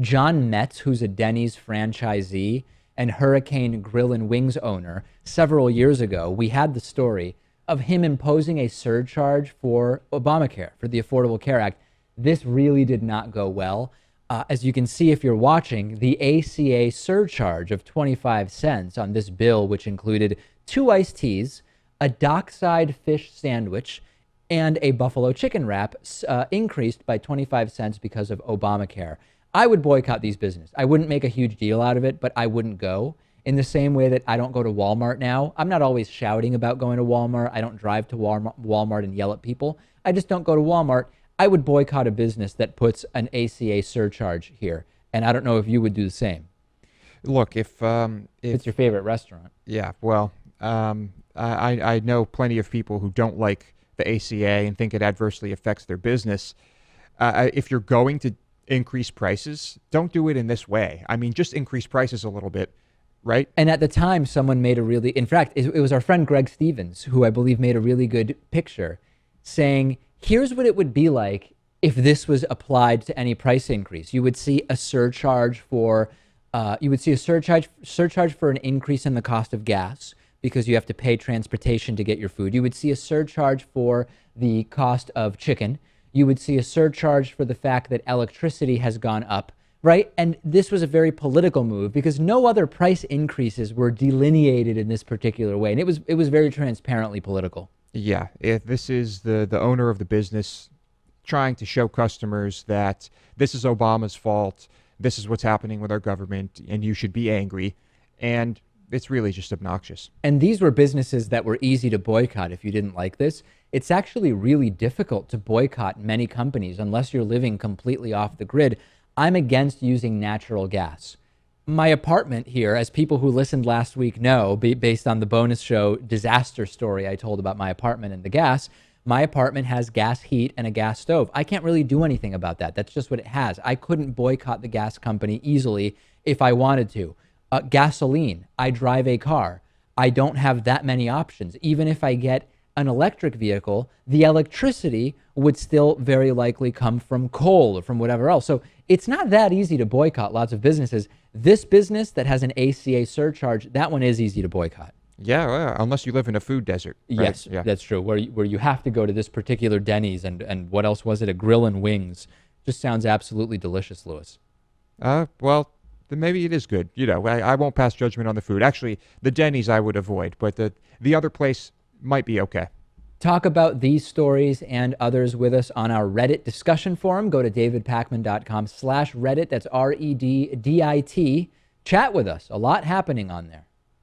John Metz, who's a Denny's franchisee and Hurricane Grill and Wings owner, several years ago, we had the story of him imposing a surcharge for Obamacare, for the Affordable Care Act. This really did not go well. As you can see if you're watching, the ACA surcharge of 25 cents on this bill, which included 2 iced teas, a dockside fish sandwich, and a buffalo chicken wrap, increased by 25 cents because of Obamacare. I would boycott these businesses. I wouldn't make a huge deal out of it, but I wouldn't go. In the same way that I don't go to Walmart now. I'm not always shouting about going to Walmart. I don't drive to Walmart and yell at people. I just don't go to Walmart. I would boycott a business that puts an ACA surcharge here. And I don't know if you would do the same. Look, if it's your favorite restaurant. Yeah, well, I know plenty of people who don't like the ACA and think it adversely affects their business. If you're going to increase prices, don't do it in this way. I mean, just increase prices a little bit, right? And at the time, someone made a really, in fact, it was our friend Greg Stevens, who I believe made a really good picture, saying, here's what it would be like if this was applied to any price increase. You would see a surcharge for, surcharge for an increase in the cost of gas because you have to pay transportation to get your food. You would see a surcharge for the cost of chicken. You would see a surcharge for the fact that electricity has gone up, right? And this was a very political move because no other price increases were delineated in this particular way. And it was very transparently political. Yeah, if this is the owner of the business trying to show customers that this is Obama's fault, this is what's happening with our government, and you should be angry. And it's really just obnoxious. And these were businesses that were easy to boycott if you didn't like this. It's actually really difficult to boycott many companies unless you're living completely off the grid. I'm against using natural gas. My apartment here, as people who listened last week know, based on the bonus show disaster story I told about my apartment and the gas, my apartment has gas heat and a gas stove. I can't really do anything about that. That's just what it has. I couldn't boycott the gas company easily if I wanted to. Gasoline, I drive a car. I don't have that many options. Even if I get an electric vehicle, the electricity would still very likely come from coal or from whatever else. So it's not that easy to boycott lots of businesses. This business that has an ACA surcharge, that one is easy to boycott. Yeah, well, unless you live in a food desert. Right? Yes, yeah. That's true. Where you have to go to this particular Denny's and what else was it? A Grill and Wings. Just sounds absolutely delicious, Louis. Well, then maybe it is good. You know, I won't pass judgment on the food. Actually, the Denny's I would avoid, but the other place might be okay. Talk about these stories and others with us on our Reddit discussion forum. Go to davidpakman.com/Reddit. That's REDDIT. Chat with us. A lot happening on there.